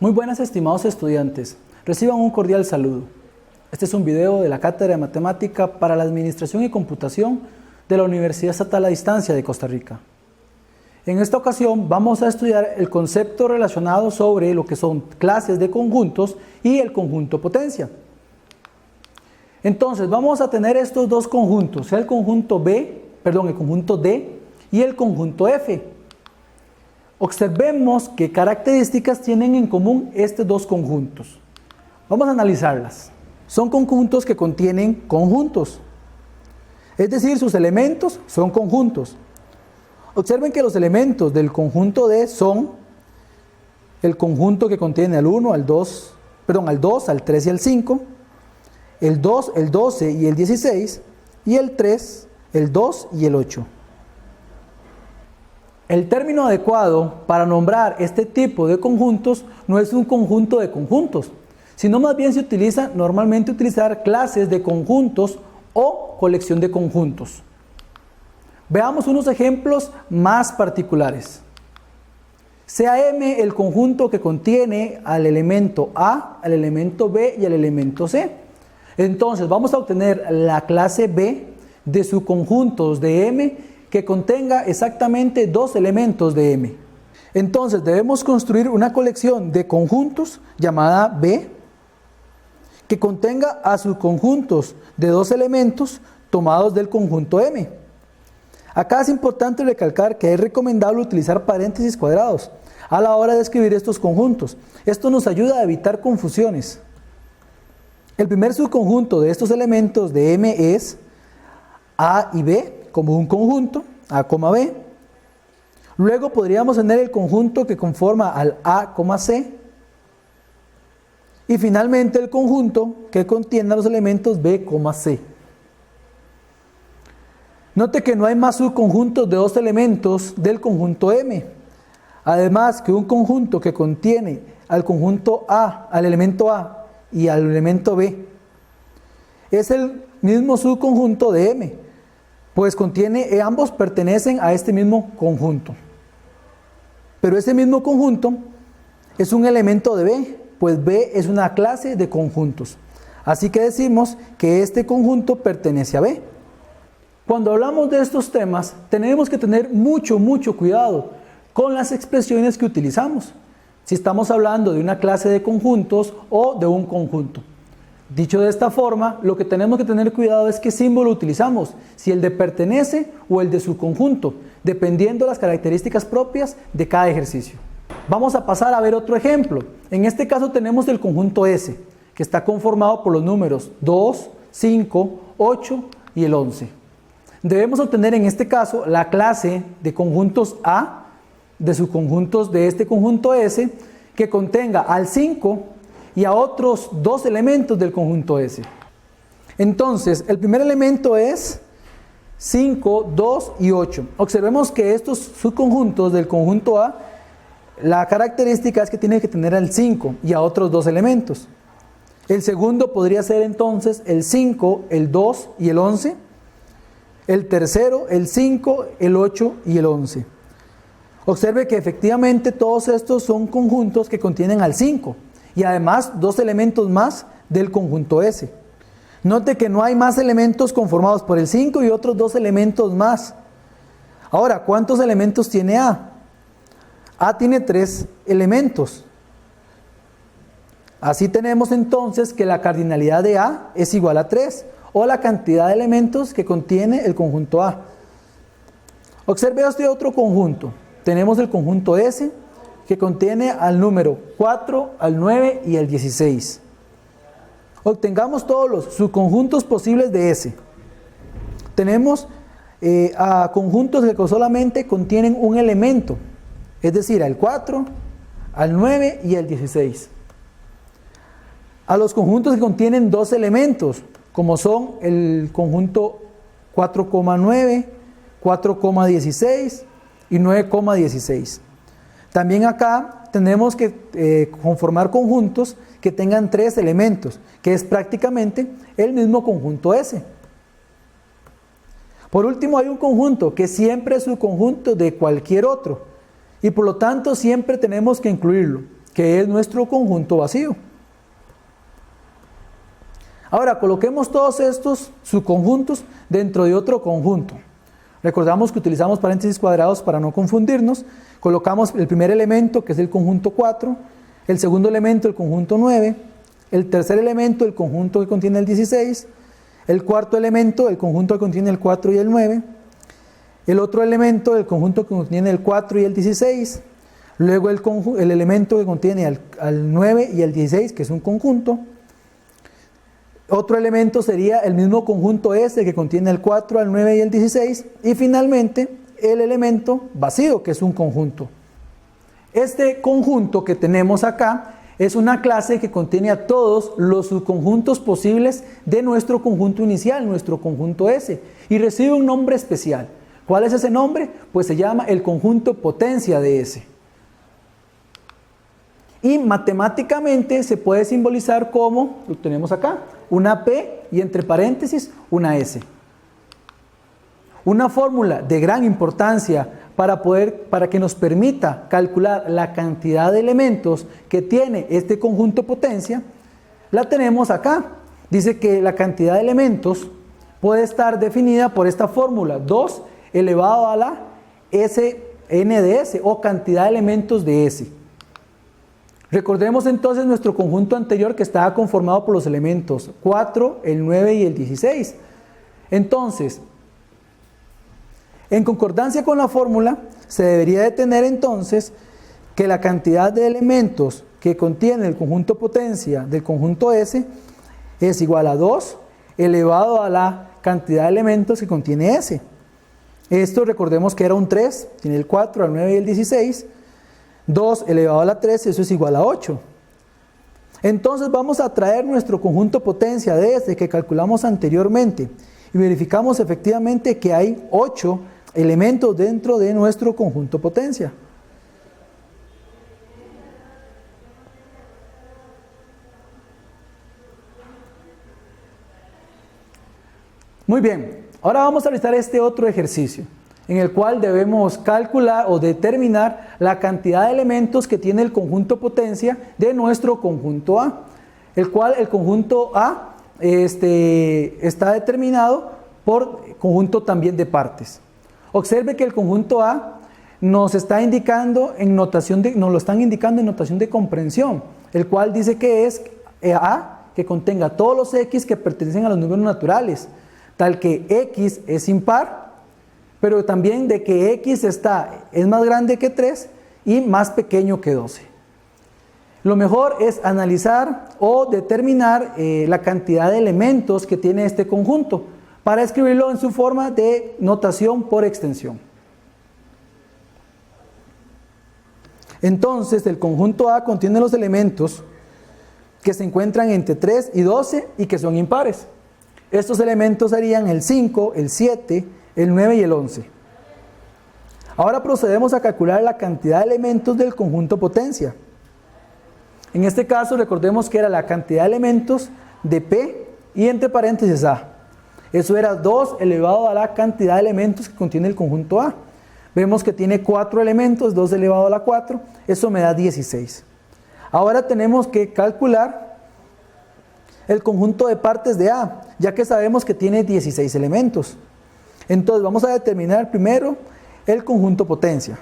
Muy buenas, estimados estudiantes, reciban un cordial saludo. Este es un video de la Cátedra de Matemática para la Administración y Computación de la Universidad Estatal a Distancia de Costa Rica. En esta ocasión vamos a estudiar el concepto relacionado sobre lo que son clases de conjuntos y el conjunto potencia. Entonces vamos a tener estos dos conjuntos, el conjunto D y el conjunto F. Observemos qué características tienen en común estos dos conjuntos. Vamos a analizarlas. Son conjuntos que contienen conjuntos, es decir, sus elementos son conjuntos. Observen que los elementos del conjunto D son el conjunto que contiene al 2, al 3 y al 5, el 2, el 12 y el 16, y el 3, el 2 y el 8. El término adecuado para nombrar este tipo de conjuntos no es un conjunto de conjuntos, sino más bien se utiliza normalmente utilizar clases de conjuntos o colección de conjuntos. Veamos unos ejemplos más particulares. Sea M el conjunto que contiene al elemento A, al elemento B y al elemento C. Entonces vamos a obtener la clase B de subconjuntos de M que contenga exactamente dos elementos de M. Entonces debemos construir una colección de conjuntos llamada B que contenga a subconjuntos de dos elementos tomados del conjunto M. Acá es importante recalcar que es recomendable utilizar paréntesis cuadrados a la hora de escribir estos conjuntos. Esto nos ayuda a evitar confusiones. El primer subconjunto de estos elementos de M es A y B como un conjunto, A, B. Luego podríamos tener el conjunto que conforma al A, C. Y finalmente el conjunto que contiene a los elementos B, C. Note que no hay más subconjuntos de dos elementos del conjunto M. Además que un conjunto que contiene al conjunto A, al elemento A y al elemento B, es el mismo subconjunto de M, pues ambos pertenecen a este mismo conjunto. Pero ese mismo conjunto es un elemento de B, pues B es una clase de conjuntos. Así que decimos que este conjunto pertenece a B. Cuando hablamos de estos temas, tenemos que tener mucho cuidado con las expresiones que utilizamos, si estamos hablando de una clase de conjuntos o de un conjunto. Dicho de esta forma, lo que tenemos que tener cuidado es qué símbolo utilizamos, si el de pertenece o el de subconjunto, dependiendo de las características propias de cada ejercicio. Vamos a pasar a ver otro ejemplo. En este caso tenemos el conjunto S, que está conformado por los números 2, 5, 8 y el 11. Debemos obtener en este caso la clase de conjuntos A, de subconjuntos de este conjunto S, que contenga al 5 y a otros dos elementos del conjunto S. Entonces, el primer elemento es 5, 2 y 8. Observemos que estos subconjuntos del conjunto A, la característica es que tiene que tener al 5 y a otros dos elementos. El segundo podría ser entonces el 5, el 2 y el 11. El tercero, el 5, el 8 y el 11. Observe que efectivamente todos estos son conjuntos que contienen al 5 y además dos elementos más del conjunto S. Note que no hay más elementos conformados por el 5 y otros dos elementos más. Ahora, ¿cuántos elementos tiene A? A tiene 3 elementos. Así tenemos entonces que la cardinalidad de A es igual a 3, o la cantidad de elementos que contiene el conjunto A. Observe este otro conjunto. Tenemos el conjunto S, que contiene al número 4, al 9 y al 16. Obtengamos todos los subconjuntos posibles de S. Tenemos a conjuntos que solamente contienen un elemento, es decir, al 4, al 9 y al 16. A los conjuntos que contienen dos elementos, como son el conjunto 4,9, 4,16 y 9,16. También acá tenemos que conformar conjuntos que tengan 3 elementos, que es prácticamente el mismo conjunto S. Por último, hay un conjunto que siempre es subconjunto de cualquier otro, y por lo tanto siempre tenemos que incluirlo, que es nuestro conjunto vacío. Ahora coloquemos todos estos subconjuntos dentro de otro conjunto. Recordamos que utilizamos paréntesis cuadrados para no confundirnos. Colocamos el primer elemento, que es el conjunto 4, el segundo elemento, el conjunto 9, el tercer elemento, el conjunto que contiene el 16, el cuarto elemento, el conjunto que contiene el 4 y el 9, el otro elemento, el conjunto que contiene el 4 y el 16, luego el elemento que contiene al 9 y el 16, que es un conjunto. Otro elemento sería el mismo conjunto S que contiene el 4, el 9 y el 16, y finalmente el elemento vacío, que es un conjunto. Este conjunto que tenemos acá es una clase que contiene a todos los subconjuntos posibles de nuestro conjunto inicial, nuestro conjunto S, y recibe un nombre especial. ¿Cuál es ese nombre? Pues se llama el conjunto potencia de S. Y matemáticamente se puede simbolizar como, lo tenemos acá, una P y entre paréntesis una S. Una fórmula de gran importancia para que nos permita calcular la cantidad de elementos que tiene este conjunto potencia, la tenemos acá. Dice que la cantidad de elementos puede estar definida por esta fórmula, 2 elevado a la Sn de S, o cantidad de elementos de S. Recordemos entonces nuestro conjunto anterior, que estaba conformado por los elementos 4, el 9 y el 16. Entonces, en concordancia con la fórmula, se debería de tener entonces que la cantidad de elementos que contiene el conjunto potencia del conjunto S es igual a 2 elevado a la cantidad de elementos que contiene S. Esto recordemos que era un 3, tiene el 4, el 9 y el 16. 2 elevado a la 3, eso es igual a 8. Entonces vamos a traer nuestro conjunto potencia de S que calculamos anteriormente y verificamos efectivamente que hay 8 elementos dentro de nuestro conjunto potencia. Muy bien, ahora vamos a realizar este otro ejercicio, en el cual debemos calcular o determinar la cantidad de elementos que tiene el conjunto potencia de nuestro conjunto A, el cual el conjunto A está determinado por conjunto también de partes. Observe que el conjunto A nos está indicando nos lo están indicando en notación de comprensión, el cual dice que es A que contenga todos los X que pertenecen a los números naturales, tal que X es impar, pero también de que X es más grande que 3 y más pequeño que 12. Lo mejor es analizar o determinar la cantidad de elementos que tiene este conjunto para escribirlo en su forma de notación por extensión. Entonces, el conjunto A contiene los elementos que se encuentran entre 3 y 12 y que son impares. Estos elementos serían el 5, el 7, el 9 y el 11. Ahora procedemos a calcular la cantidad de elementos del conjunto potencia. En este caso recordemos que era la cantidad de elementos de P y entre paréntesis A. Eso era 2 elevado a la cantidad de elementos que contiene el conjunto A. Vemos que tiene 4 elementos, 2 elevado a la 4, eso me da 16. Ahora tenemos que calcular el conjunto de partes de A, ya que sabemos que tiene 16 elementos. Entonces vamos a determinar primero el conjunto potencia.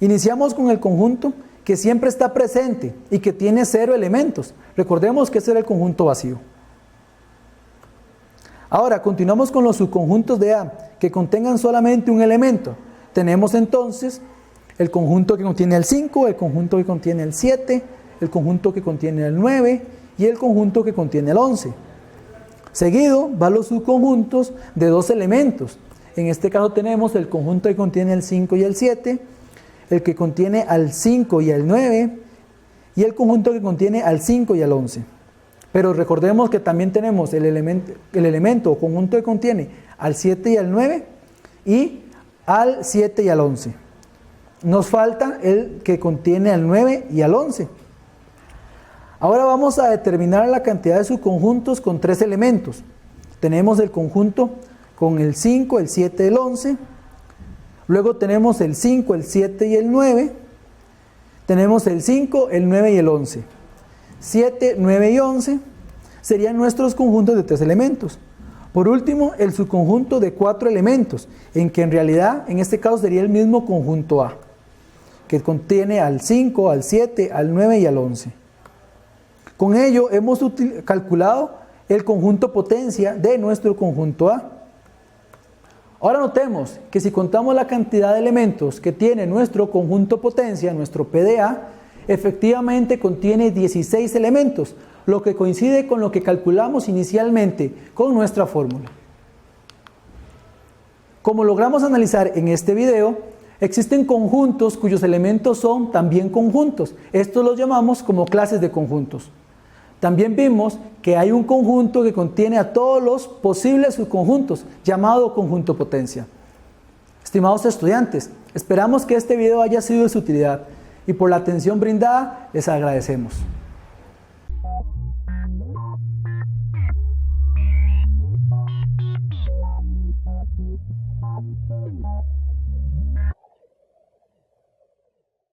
Iniciamos con el conjunto que siempre está presente y que tiene 0 elementos. Recordemos que ese era el conjunto vacío. Ahora continuamos con los subconjuntos de A que contengan solamente un elemento. Tenemos entonces el conjunto que contiene el 5, el conjunto que contiene el 7, el conjunto que contiene el 9 y el conjunto que contiene el 11. Seguido van los subconjuntos de 2 elementos. En este caso tenemos el conjunto que contiene el 5 y el 7, el que contiene al 5 y al 9 y el conjunto que contiene al 5 y al 11. Pero recordemos que también tenemos el elemento o conjunto que contiene al 7 y al 9 y al 7 y al 11. Nos falta el que contiene al 9 y al 11. Ahora vamos a determinar la cantidad de subconjuntos con 3 elementos. Tenemos el conjunto con el 5, el 7 y el 11. Luego tenemos el 5, el 7 y el 9. Tenemos el 5, el 9 y el 11. 7, 9 y 11 serían nuestros conjuntos de 3 elementos. Por último, el subconjunto de 4 elementos, en que en realidad, en este caso sería el mismo conjunto A, que contiene al 5, al 7, al 9 y al 11. Con ello hemos calculado el conjunto potencia de nuestro conjunto A. Ahora notemos que si contamos la cantidad de elementos que tiene nuestro conjunto potencia, nuestro PDA, efectivamente contiene 16 elementos, lo que coincide con lo que calculamos inicialmente con nuestra fórmula. Como logramos analizar en este video, existen conjuntos cuyos elementos son también conjuntos. Estos los llamamos como clases de conjuntos. También vimos que hay un conjunto que contiene a todos los posibles subconjuntos, llamado conjunto potencia. Estimados estudiantes, esperamos que este video haya sido de su utilidad y por la atención brindada les agradecemos.